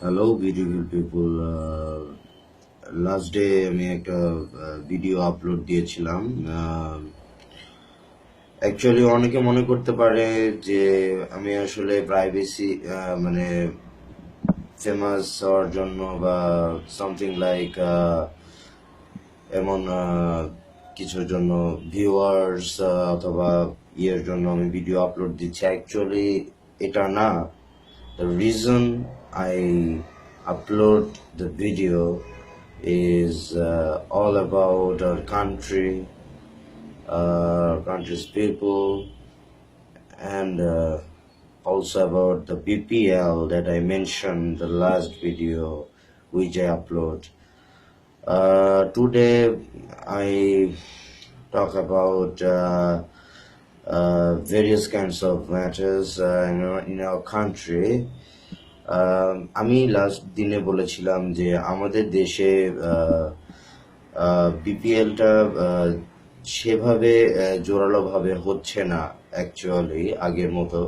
Hello beautiful people. Last day আমি একটা video upload দিয়েছিলাম। অ্যাকচুয়ালি অনেকে মনে করতে পারে যে আমি আসলে প্রাইভেসি মানে ফেমাস হওয়ার জন্য বা সামথিং লাইক এমন কিছুর জন্য ভিউয়ার্স অথবা ইয়ের জন্য আমি ভিডিও আপলোড দিচ্ছি। অ্যাকচুয়ালি এটা না। The reason I upload the video is all about our country's people, and also about the BPL that I mentioned the last video which I upload. Today I talk about various kinds of matters in our country. আমি last দিনে বলেছিলাম যে আমাদের দেশে বিপিএলটা সেভাবে জোরালোভাবে হচ্ছে না অ্যাকচুয়ালি আগের মতো।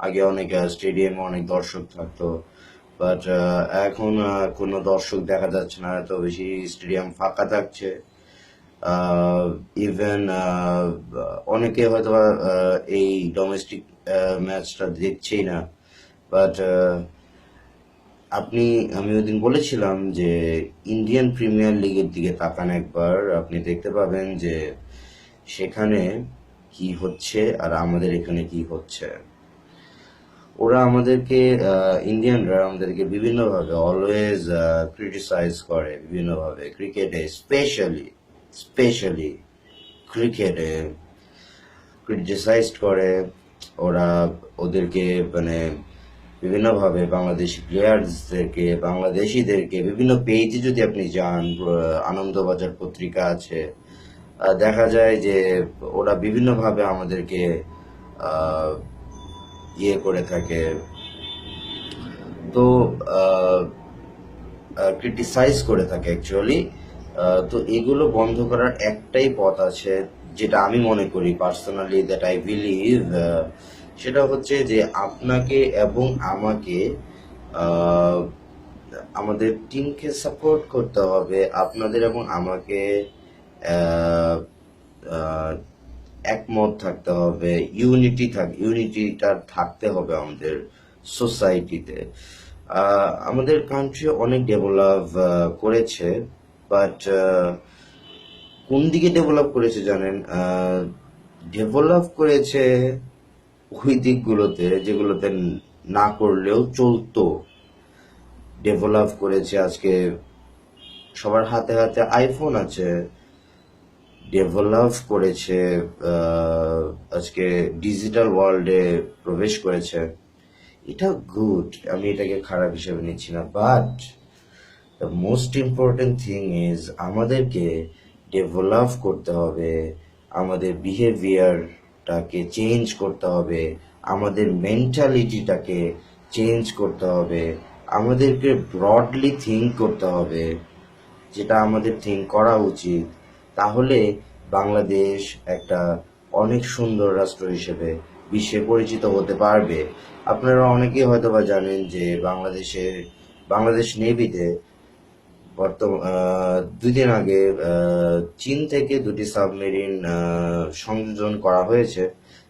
আগে অনেক স্টেডিয়ামে অনেক দর্শক থাকতো, বাট এখন কোনো দর্শক দেখা যাচ্ছে না, এত বেশি স্টেডিয়াম ফাঁকা থাকছে। ইভেন অনেকে হয়তো এই ডোমেস্টিক ম্যাচটা দেখছেই না। বাট আমি ওইদিন বলেছিলাম যে ইন্ডিয়ান প্রিমিয়ার লিগের দিকে তাকান একবার, আপনি দেখতে পাবেন যে সেখানে কি হচ্ছে আর আমাদের এখানে কি হচ্ছে। ওরা আমাদেরকে ইন্ডিয়ানরা আমাদেরকে বিভিন্নভাবে অলওয়েজ ক্রিটিসাইজ করে, বিভিন্নভাবে ক্রিকেটে স্পেশালি ক্রিকেটে ক্রিটিসাইজ করে। ওরা ওদেরকে মানে বিভিন্নভাবে বাংলাদেশি প্লেয়ার্সদেরকে, বাংলাদেশিদেরকে বিভিন্ন পেজে যদি আপনি যান, আনন্দবাজার পত্রিকা আছে, দেখা যায় যে ওরা বিভিন্নভাবে আমাদেরকে ইয়ে করে থাকে। তো ক্রিটিসাইজ করে থাকে অ্যাকচুয়ালি। তো এগুলো বন্ধ করার একটাই পথ আছে, যেটা আমি মনে করি পার্সোনালি, দ্যাট আই বিলিভ। সেটা হচ্ছে যে আপনাকে এবং আমাকে আমাদের টিমকে সাপোর্ট করতে হবে। আপনাদের এবং আমাকে একমত থাকতে হবে, ইউনিটিটা থাকতে হবে আমাদের সোসাইটিতে। আমাদের কান্ট্রি অনেক ডেভেলপ করেছে, বাট কোন দিকে ডেভেলপ করেছে জানেন? ডেভেলপ করেছে ওই দিকগুলোতে যেগুলোতে না করলেও চলতো। ডেভেলপ করেছে আজকে সবার হাতে হাতে আইফোন আছে। ডেভেলপ করেছে আজকে ডিজিটাল ওয়ার্ল্ডে প্রবেশ করেছে। এটা গুড, আমি এটাকে খারাপ হিসেবে নিচ্ছি না, but the most important thing is আমাদেরকে ডেভেলপ করতে হবে, আমাদের বিহেভিয়ারটাকে চেঞ্জ করতে হবে, আমাদের মেন্টালিটিটাকে চেঞ্জ করতে হবে, আমাদেরকে ব্রডলি থিঙ্ক করতে হবে, যেটা আমাদের থিঙ্ক করা উচিত। তাহলে বাংলাদেশ একটা অনেক সুন্দর রাষ্ট্র হিসেবে বিশ্বে পরিচিত হতে পারবে। আপনারা অনেকেই হয়তো বা জানেন যে বাংলাদেশ নেভিতে বর্তমান 2 দিন আগে চীন থেকে 2টি সাবমেরিন সংযোজন করা হয়েছে।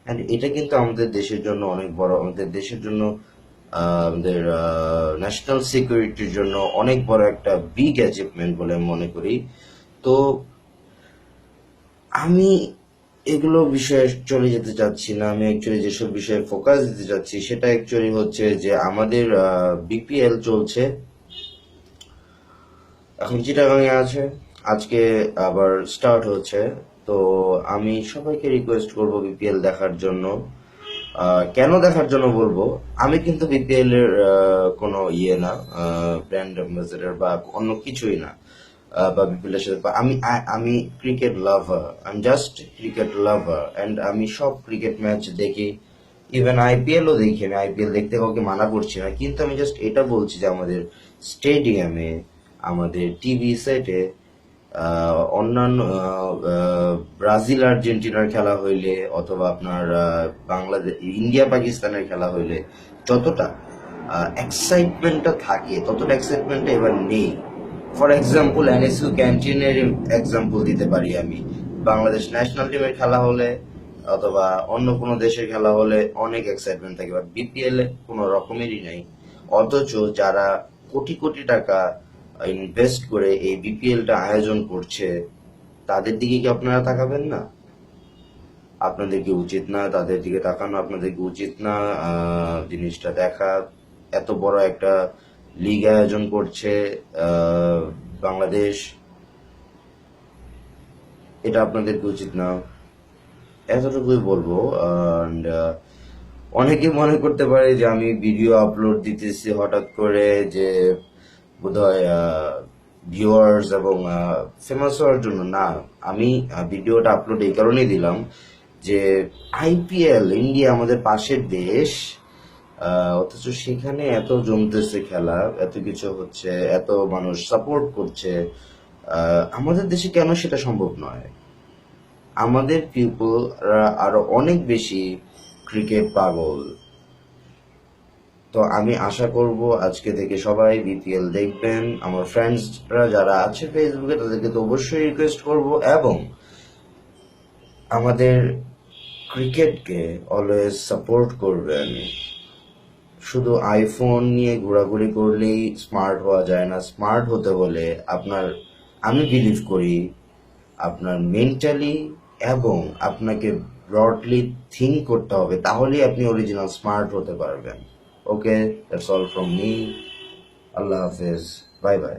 অ্যান্ড এটা কিন্তু আমাদের দেশের জন্য অনেক বড়, আমাদের দেশের জন্য আমাদের ন্যাশনাল সিকিউরিটির জন্য অনেক বড় একটা বিগ অ্যাচিভমেন্ট বলে মনে করি। তো আমি এগুলো বিষয়ে চলে যেতে চাচ্ছি না। আমি অ্যাকচুয়ালি যেসব বিষয়ে ফোকাস দিতে চাচ্ছি সেটা অ্যাকচুয়ালি হচ্ছে যে আমাদের বিপিএল চলছে এখন, চিটাগাংয়ে আছে, আজকে আবার স্টার্ট হচ্ছে। তো আমি সবাইকে রিকোয়েস্ট করব বিপিএল দেখার জন্য। কেন দেখার জন্য বলবো, আমি কিন্তু বিপিএল এর কোনো ইয়ে না, ব্র্যান্ড অ্যাম্বাসেডর বা অন্য কিছুই না, বা বিপিএল এর সাথে আমি cricket lover, I am just cricket lover, and আমি সব ক্রিকেট ম্যাচ দেখি। ইভেন আইপিএলও দেখি, আমি আইপিএল দেখতে কাউকে মানা করছি না, কিন্তু আমি জাস্ট এটা বলছি যে আমাদের স্টেডিয়ামে, আমাদের টিভি সেটে অন্যান্য ব্রাজিল আর্জেন্টিনার খেলা হইলে অথবা আপনার বাংলাদেশ ইন্ডিয়া পাকিস্তানের খেলা হইলে যতটা এক্সাইটমেন্টটা থাকে, ততটা এক্সাইটমেন্টটা এবার নেই। ফর এক্সাম্পল এনএসইউ ক্যান্টিনের এক্সাম্পল দিতে পারি আমি। বাংলাদেশ ন্যাশনাল টিমের খেলা হলে অথবা অন্য কোনো দেশের খেলা হলে অনেক এক্সাইটমেন্ট থাকে, বাট বিপিএল এ কোনো রকমেরই নাই। অথচ যারা কোটি কোটি টাকা ইনভেস্ট করে এই বিপিএলটা আয়োজন করছে, তাদের দিকে কি আপনারা তাকাবেন না? আপনাদের কি উচিত না তাদের দিকে তাকানো? আপনাদের কি উচিত না জিনিসটা দেখা? এত বড় একটা লিগ আয়োজন করছে আহ, বাংলাদেশ, এটা আপনাদের কি উচিত না? এতটুকুই বলবো। And, অনেকে মনে করতে পারে যে আমি ভিডিও আপলোড দিতেছি হঠাৎ করে, যে বোধহয় ভিউয়ার্স এবং ফেমাস হওয়ার জন্য। না, আমি ভিডিওটা আপলোড এই কারণেই দিলাম যে আইপিএল, ইন্ডিয়া আমাদের পাশের দেশ, অথচ সেখানে এত জমতেছে খেলা, এত কিছু হচ্ছে, এত মানুষ সাপোর্ট করছে। আমাদের দেশে কেন সেটা সম্ভব নয়? আমাদের পিপলরা আরো অনেক বেশি ক্রিকেট পাগল। তো আমি আশা করব আজকে থেকে সবাই বিপিএল দেখবেন। আমার ফ্রেন্ডসরা যারা আছে ফেসবুকে, তাদেরকে তো অবশ্যই রিকোয়েস্ট করব, এবং আমাদের ক্রিকেটকে অলওয়েজ সাপোর্ট করবেন। শুধু আইফোন নিয়ে ঘোরাঘুরি করলেই স্মার্ট হওয়া যায় না। স্মার্ট হতে হলে আপনার, আমি বিলিভ করি, আপনার মেন্টালি এবং আপনাকে ব্রডলি থিঙ্ক করতে হবে, তাহলেই আপনি অরিজিনাল স্মার্ট হতে পারবেন। ওকে, দ্যাটস অল ফ্রম মি। আল্লাহ হাফেজ, বাই বাই।